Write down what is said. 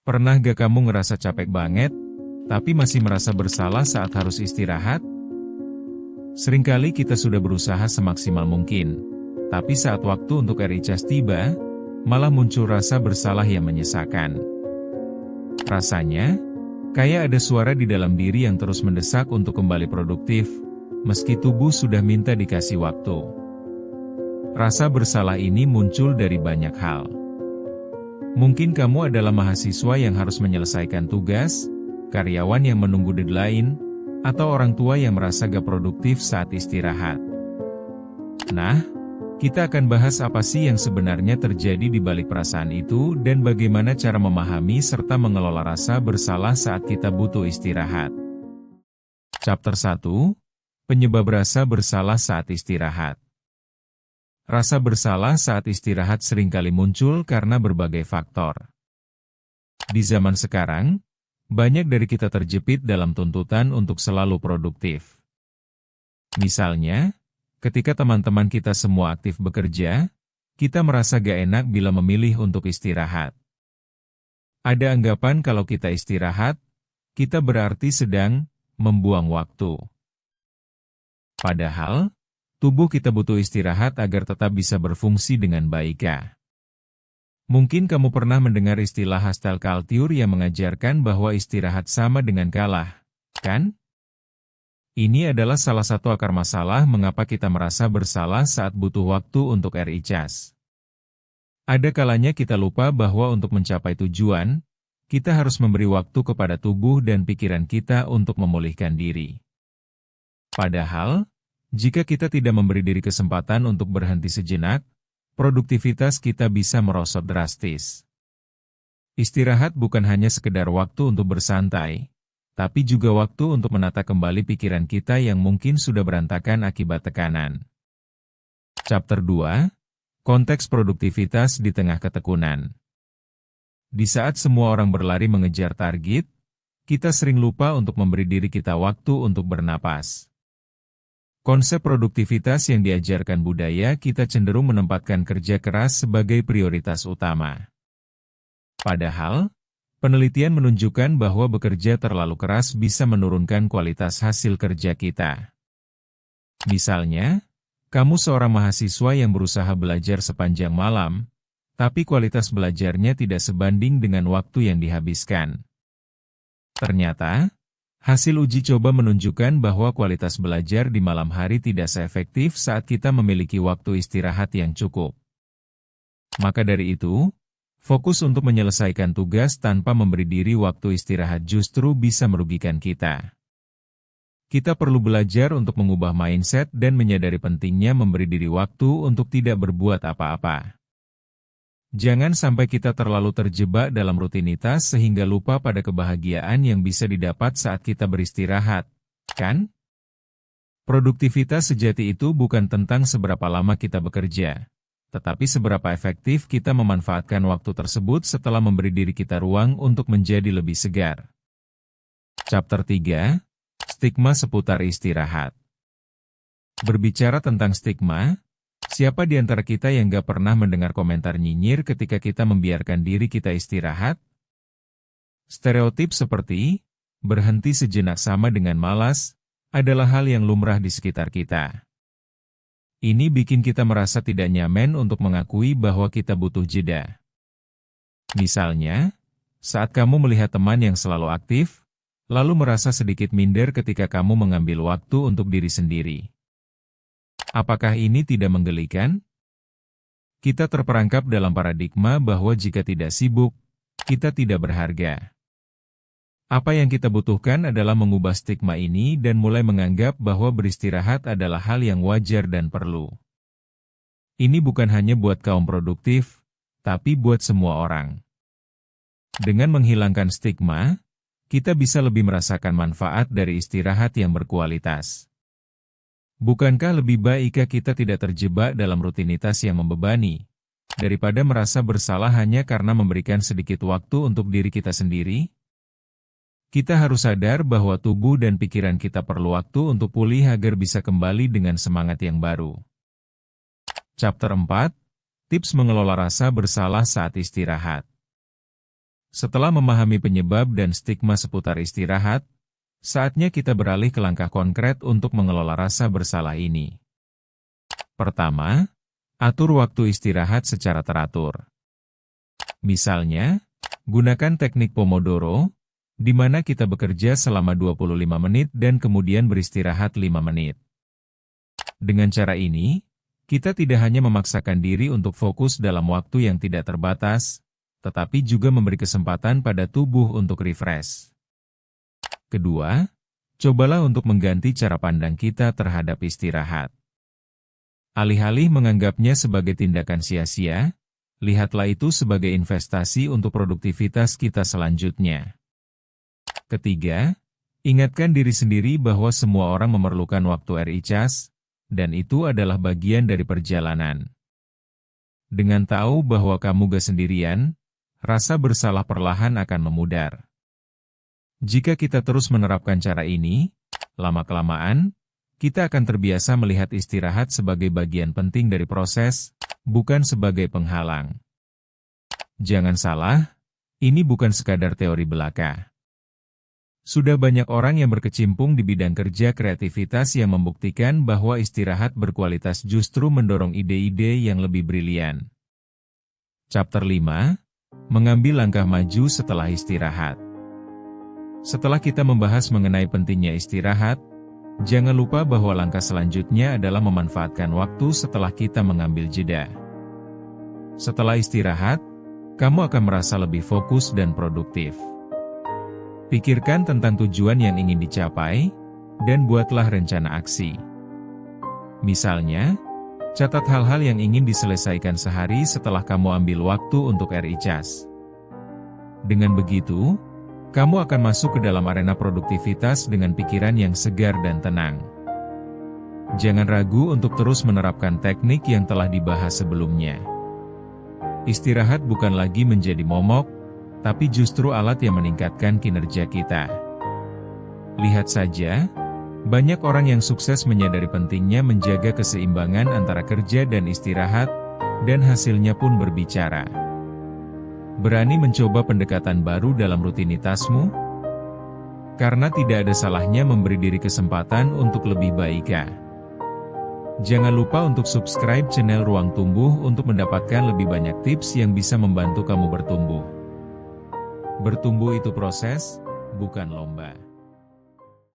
Pernah gak kamu ngerasa capek banget, tapi masih merasa bersalah saat harus istirahat? Seringkali kita sudah berusaha semaksimal mungkin, tapi saat waktu untuk RICAS tiba, malah muncul rasa bersalah yang menyesakan. Rasanya, kayak ada suara di dalam diri yang terus mendesak untuk kembali produktif, meski tubuh sudah minta dikasih waktu. Rasa bersalah ini muncul dari banyak hal. Mungkin kamu adalah mahasiswa yang harus menyelesaikan tugas, karyawan yang menunggu deadline, atau orang tua yang merasa gak produktif saat istirahat. Nah, kita akan bahas apa sih yang sebenarnya terjadi di balik perasaan itu dan bagaimana cara memahami serta mengelola rasa bersalah saat kita butuh istirahat. Chapter 1, Penyebab Rasa Bersalah Saat Istirahat. Rasa bersalah saat istirahat seringkali muncul karena berbagai faktor. Di zaman sekarang, banyak dari kita terjepit dalam tuntutan untuk selalu produktif. Misalnya, ketika teman-teman kita semua aktif bekerja, kita merasa gak enak bila memilih untuk istirahat. Ada anggapan kalau kita istirahat, kita berarti sedang membuang waktu. Padahal, tubuh kita butuh istirahat agar tetap bisa berfungsi dengan baik. Mungkin kamu pernah mendengar istilah hostile culture yang mengajarkan bahwa istirahat sama dengan kalah, kan? Ini adalah salah satu akar masalah mengapa kita merasa bersalah saat butuh waktu untuk RICAS. Ada kalanya kita lupa bahwa untuk mencapai tujuan, kita harus memberi waktu kepada tubuh dan pikiran kita untuk memulihkan diri. Padahal, jika kita tidak memberi diri kesempatan untuk berhenti sejenak, produktivitas kita bisa merosot drastis. Istirahat bukan hanya sekedar waktu untuk bersantai, tapi juga waktu untuk menata kembali pikiran kita yang mungkin sudah berantakan akibat tekanan. Chapter 2, Konteks Produktivitas di Tengah Ketekunan. Di saat semua orang berlari mengejar target, kita sering lupa untuk memberi diri kita waktu untuk bernapas. Konsep produktivitas yang diajarkan budaya kita cenderung menempatkan kerja keras sebagai prioritas utama. Padahal, penelitian menunjukkan bahwa bekerja terlalu keras bisa menurunkan kualitas hasil kerja kita. Misalnya, kamu seorang mahasiswa yang berusaha belajar sepanjang malam, tapi kualitas belajarnya tidak sebanding dengan waktu yang dihabiskan. Ternyata, hasil uji coba menunjukkan bahwa kualitas belajar di malam hari tidak seefektif saat kita memiliki waktu istirahat yang cukup. Maka dari itu, fokus untuk menyelesaikan tugas tanpa memberi diri waktu istirahat justru bisa merugikan kita. Kita perlu belajar untuk mengubah mindset dan menyadari pentingnya memberi diri waktu untuk tidak berbuat apa-apa. Jangan sampai kita terlalu terjebak dalam rutinitas sehingga lupa pada kebahagiaan yang bisa didapat saat kita beristirahat, kan? Produktivitas sejati itu bukan tentang seberapa lama kita bekerja, tetapi seberapa efektif kita memanfaatkan waktu tersebut setelah memberi diri kita ruang untuk menjadi lebih segar. Chapter 3, Stigma Seputar Istirahat. Berbicara tentang stigma, siapa di antara kita yang gak pernah mendengar komentar nyinyir ketika kita membiarkan diri kita istirahat? Stereotip seperti, berhenti sejenak sama dengan malas, adalah hal yang lumrah di sekitar kita. Ini bikin kita merasa tidak nyaman untuk mengakui bahwa kita butuh jeda. Misalnya, saat kamu melihat teman yang selalu aktif, lalu merasa sedikit minder ketika kamu mengambil waktu untuk diri sendiri. Apakah ini tidak menggelikan? Kita terperangkap dalam paradigma bahwa jika tidak sibuk, kita tidak berharga. Apa yang kita butuhkan adalah mengubah stigma ini dan mulai menganggap bahwa beristirahat adalah hal yang wajar dan perlu. Ini bukan hanya buat kaum produktif, tapi buat semua orang. Dengan menghilangkan stigma, kita bisa lebih merasakan manfaat dari istirahat yang berkualitas. Bukankah lebih baik kita tidak terjebak dalam rutinitas yang membebani, daripada merasa bersalah hanya karena memberikan sedikit waktu untuk diri kita sendiri? Kita harus sadar bahwa tubuh dan pikiran kita perlu waktu untuk pulih agar bisa kembali dengan semangat yang baru. Chapter 4, Tips Mengelola Rasa Bersalah Saat Istirahat. Setelah memahami penyebab dan stigma seputar istirahat, saatnya kita beralih ke langkah konkret untuk mengelola rasa bersalah ini. Pertama, atur waktu istirahat secara teratur. Misalnya, gunakan teknik Pomodoro, di mana kita bekerja selama 25 menit dan kemudian beristirahat 5 menit. Dengan cara ini, kita tidak hanya memaksakan diri untuk fokus dalam waktu yang tidak terbatas, tetapi juga memberi kesempatan pada tubuh untuk refresh. Kedua, cobalah untuk mengganti cara pandang kita terhadap istirahat. Alih-alih menganggapnya sebagai tindakan sia-sia, lihatlah itu sebagai investasi untuk produktivitas kita selanjutnya. Ketiga, ingatkan diri sendiri bahwa semua orang memerlukan waktu recharge, dan itu adalah bagian dari perjalanan. Dengan tahu bahwa kamu gak sendirian, rasa bersalah perlahan akan memudar. Jika kita terus menerapkan cara ini, lama-kelamaan, kita akan terbiasa melihat istirahat sebagai bagian penting dari proses, bukan sebagai penghalang. Jangan salah, ini bukan sekadar teori belaka. Sudah banyak orang yang berkecimpung di bidang kerja kreativitas yang membuktikan bahwa istirahat berkualitas justru mendorong ide-ide yang lebih brilian. Chapter 5. Mengambil langkah maju setelah istirahat. Setelah kita membahas mengenai pentingnya istirahat, jangan lupa bahwa langkah selanjutnya adalah memanfaatkan waktu setelah kita mengambil jeda. Setelah istirahat, kamu akan merasa lebih fokus dan produktif. Pikirkan tentang tujuan yang ingin dicapai, dan buatlah rencana aksi. Misalnya, catat hal-hal yang ingin diselesaikan sehari setelah kamu ambil waktu untuk recharge. Dengan begitu, kamu akan masuk ke dalam arena produktivitas dengan pikiran yang segar dan tenang. Jangan ragu untuk terus menerapkan teknik yang telah dibahas sebelumnya. Istirahat bukan lagi menjadi momok, tapi justru alat yang meningkatkan kinerja kita. Lihat saja, banyak orang yang sukses menyadari pentingnya menjaga keseimbangan antara kerja dan istirahat, dan hasilnya pun berbicara. Berani mencoba pendekatan baru dalam rutinitasmu? Karena tidak ada salahnya memberi diri kesempatan untuk lebih baik. Jangan lupa untuk subscribe channel Ruang Tumbuh untuk mendapatkan lebih banyak tips yang bisa membantu kamu bertumbuh. Bertumbuh itu proses, bukan lomba.